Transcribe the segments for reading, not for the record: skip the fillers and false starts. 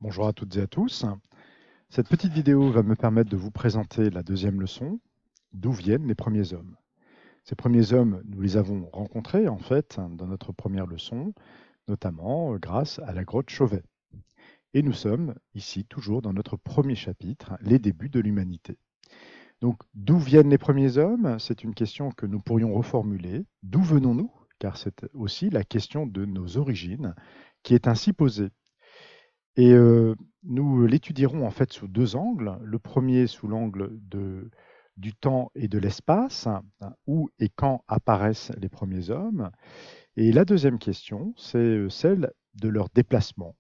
Bonjour à toutes et à tous. Cette petite vidéo va me permettre de vous présenter la deuxième leçon, d'où viennent les premiers hommes. Ces premiers hommes, nous les avons rencontrés en fait dans notre première leçon, notamment grâce à la grotte Chauvet. Et nous sommes ici toujours dans notre premier chapitre, les débuts de l'humanité. Donc d'où viennent les premiers hommes? C'est une question que nous pourrions reformuler. D'où venons-nous? Car c'est aussi la question de nos origines qui est ainsi posée. Et nous l'étudierons en fait sous deux angles. Le premier sous l'angle du temps et de l'espace, hein, où et quand apparaissent les premiers hommes. Et la deuxième question, c'est celle de leur déplacement,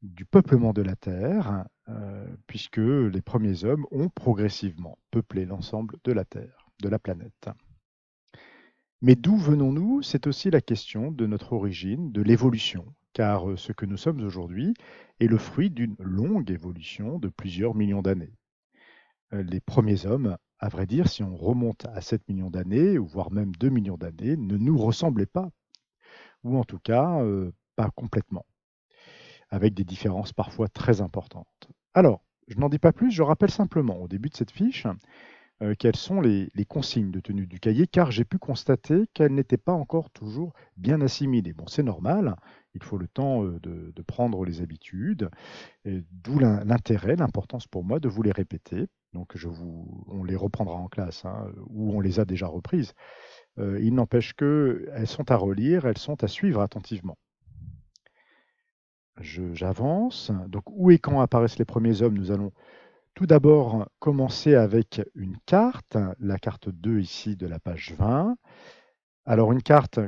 du peuplement de la Terre, puisque les premiers hommes ont progressivement peuplé l'ensemble de la Terre, de la planète. Mais d'où venons-nous? C'est aussi la question de notre origine, de l'évolution, car ce que nous sommes aujourd'hui est le fruit d'une longue évolution de plusieurs millions d'années. Les premiers hommes, à vrai dire, si on remonte à 7 millions d'années, ou voire même 2 millions d'années, ne nous ressemblaient pas, ou en tout cas pas complètement, avec des différences parfois très importantes. Alors, je n'en dis pas plus, je rappelle simplement au début de cette fiche quelles sont les consignes de tenue du cahier, car j'ai pu constater qu'elles n'étaient pas encore toujours bien assimilées. Bon, c'est normal, il faut le temps de prendre les habitudes, d'où l'intérêt, l'importance pour moi de vous les répéter. Donc on les reprendra en classe, hein, ou on les a déjà reprises. Il n'empêche qu'elles sont à relire, elles sont à suivre attentivement. J'avance. Donc, où et quand apparaissent les premiers hommes? Nous allons tout d'abord commencer avec une carte, la carte 2 ici de la page 20. Alors une carte,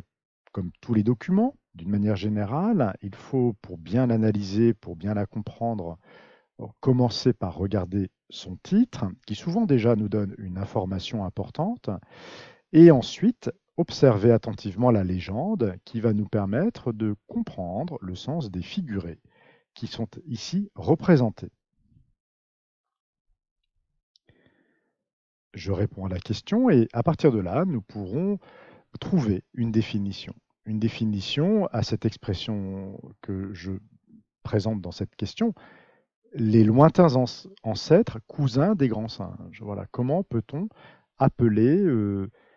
comme tous les documents, d'une manière générale, il faut, pour bien l'analyser, pour bien la comprendre, commencer par regarder son titre, qui souvent déjà nous donne une information importante, et ensuite observer attentivement la légende qui va nous permettre de comprendre le sens des figurés qui sont ici représentés. Je réponds à la question et à partir de là, nous pourrons trouver une définition. Une définition à cette expression que je présente dans cette question, les lointains ancêtres, cousins des grands singes. Voilà. Comment peut-on appeler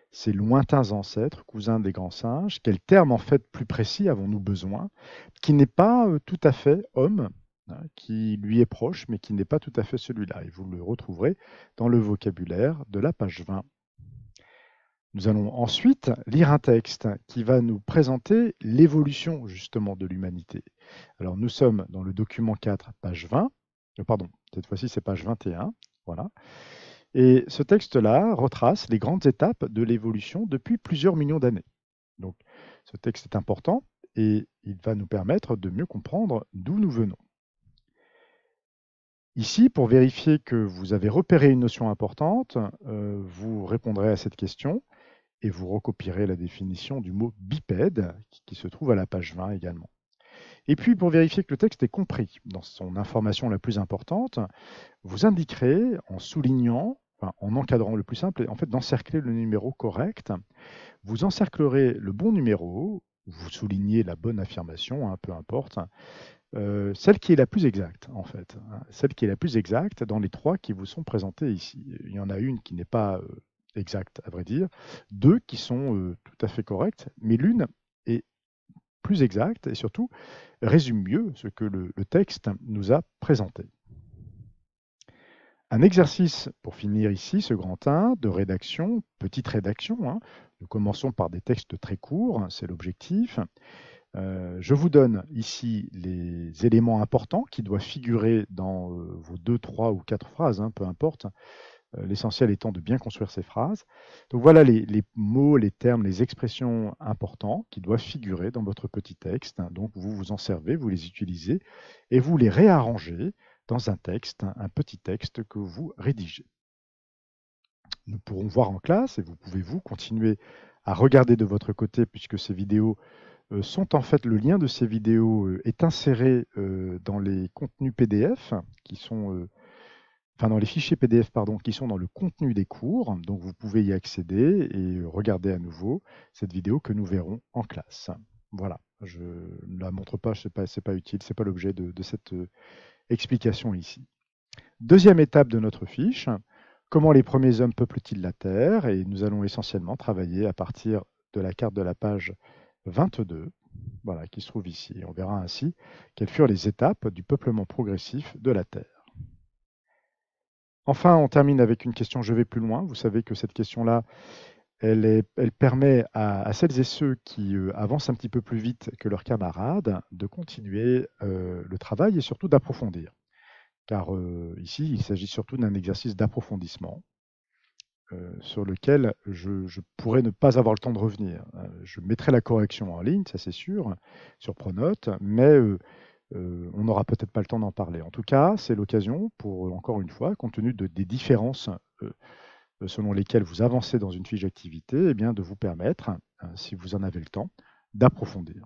ces lointains ancêtres, cousins des grands singes? Quel terme en fait plus précis avons-nous besoin, qui n'est pas tout à fait homme, hein, qui lui est proche, mais qui n'est pas tout à fait celui-là. Et vous le retrouverez dans le vocabulaire de la page 20. Nous allons ensuite lire un texte qui va nous présenter l'évolution justement de l'humanité. Alors nous sommes dans le document 4, page 20. Pardon, cette fois-ci c'est page 21. Voilà. Et ce texte-là retrace les grandes étapes de l'évolution depuis plusieurs millions d'années. Donc ce texte est important et il va nous permettre de mieux comprendre d'où nous venons. Ici, pour vérifier que vous avez repéré une notion importante, vous répondrez à cette question et vous recopierez la définition du mot bipède qui se trouve à la page 20 également. Et puis, pour vérifier que le texte est compris dans son information la plus importante, vous indiquerez en soulignant, enfin, en encadrant le plus simple, en fait, d'encercler le numéro correct. Vous encerclerez le bon numéro, vous soulignez la bonne affirmation, hein, peu importe, celle qui est la plus exacte, en fait. Hein, celle qui est la plus exacte dans les trois qui vous sont présentés ici. Il y en a une qui n'est pas exacte, à vrai dire, deux qui sont tout à fait correctes, mais l'une est plus exacte et surtout résume mieux ce que le texte nous a présenté. Un exercice pour finir ici ce grand 1 de rédaction, petite rédaction. Hein. Nous commençons par des textes très courts, c'est l'objectif. Je vous donne ici les éléments importants qui doivent figurer dans vos 2, 3 ou 4 phrases, hein, peu importe. L'essentiel étant de bien construire ces phrases. Donc voilà les mots, les termes, les expressions importants qui doivent figurer dans votre petit texte. Donc vous vous en servez, vous les utilisez et vous les réarrangez dans un texte, un petit texte que vous rédigez. Nous pourrons voir en classe, et vous pouvez vous continuer à regarder de votre côté puisque ces vidéos sont en fait, le lien de ces vidéos est inséré dans les contenus PDF qui sont enfin dans les fichiers PDF pardon, qui sont dans le contenu des cours. Donc vous pouvez y accéder et regarder à nouveau cette vidéo que nous verrons en classe. Voilà, je ne la montre pas, c'est pas utile, c'est pas l'objet de cette explication ici. Deuxième étape de notre fiche, comment les premiers hommes peuplent-ils la Terre? Et nous allons essentiellement travailler à partir de la carte de la page 22, voilà, qui se trouve ici. On verra ainsi quelles furent les étapes du peuplement progressif de la Terre. Enfin, on termine avec une question, je vais plus loin. Vous savez que cette question-là, elle permet à celles et ceux qui avancent un petit peu plus vite que leurs camarades de continuer le travail et surtout d'approfondir. Car ici, il s'agit surtout d'un exercice d'approfondissement sur lequel je pourrais ne pas avoir le temps de revenir. Je mettrai la correction en ligne, ça c'est sûr, sur Pronote, mais on n'aura peut-être pas le temps d'en parler. En tout cas, c'est l'occasion pour, encore une fois, compte tenu des différences selon lesquelles vous avancez dans une fiche d'activité, eh bien, de vous permettre, si vous en avez le temps, d'approfondir.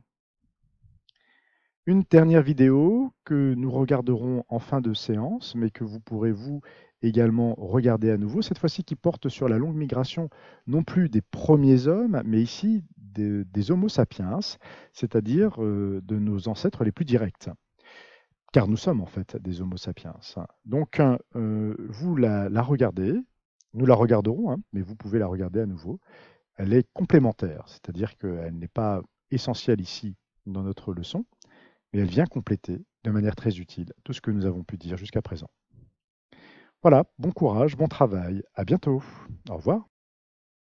Une dernière vidéo que nous regarderons en fin de séance, mais que vous pourrez vous également regarder à nouveau, cette fois-ci qui porte sur la longue migration, non plus des premiers hommes, mais ici des Homo sapiens, c'est-à-dire de nos ancêtres les plus directs. Car nous sommes en fait des Homo sapiens. Donc, vous la regardez, nous la regarderons, hein, mais vous pouvez la regarder à nouveau. Elle est complémentaire, c'est-à-dire qu'elle n'est pas essentielle ici dans notre leçon, mais elle vient compléter de manière très utile tout ce que nous avons pu dire jusqu'à présent. Voilà, bon courage, bon travail, à bientôt. Au revoir.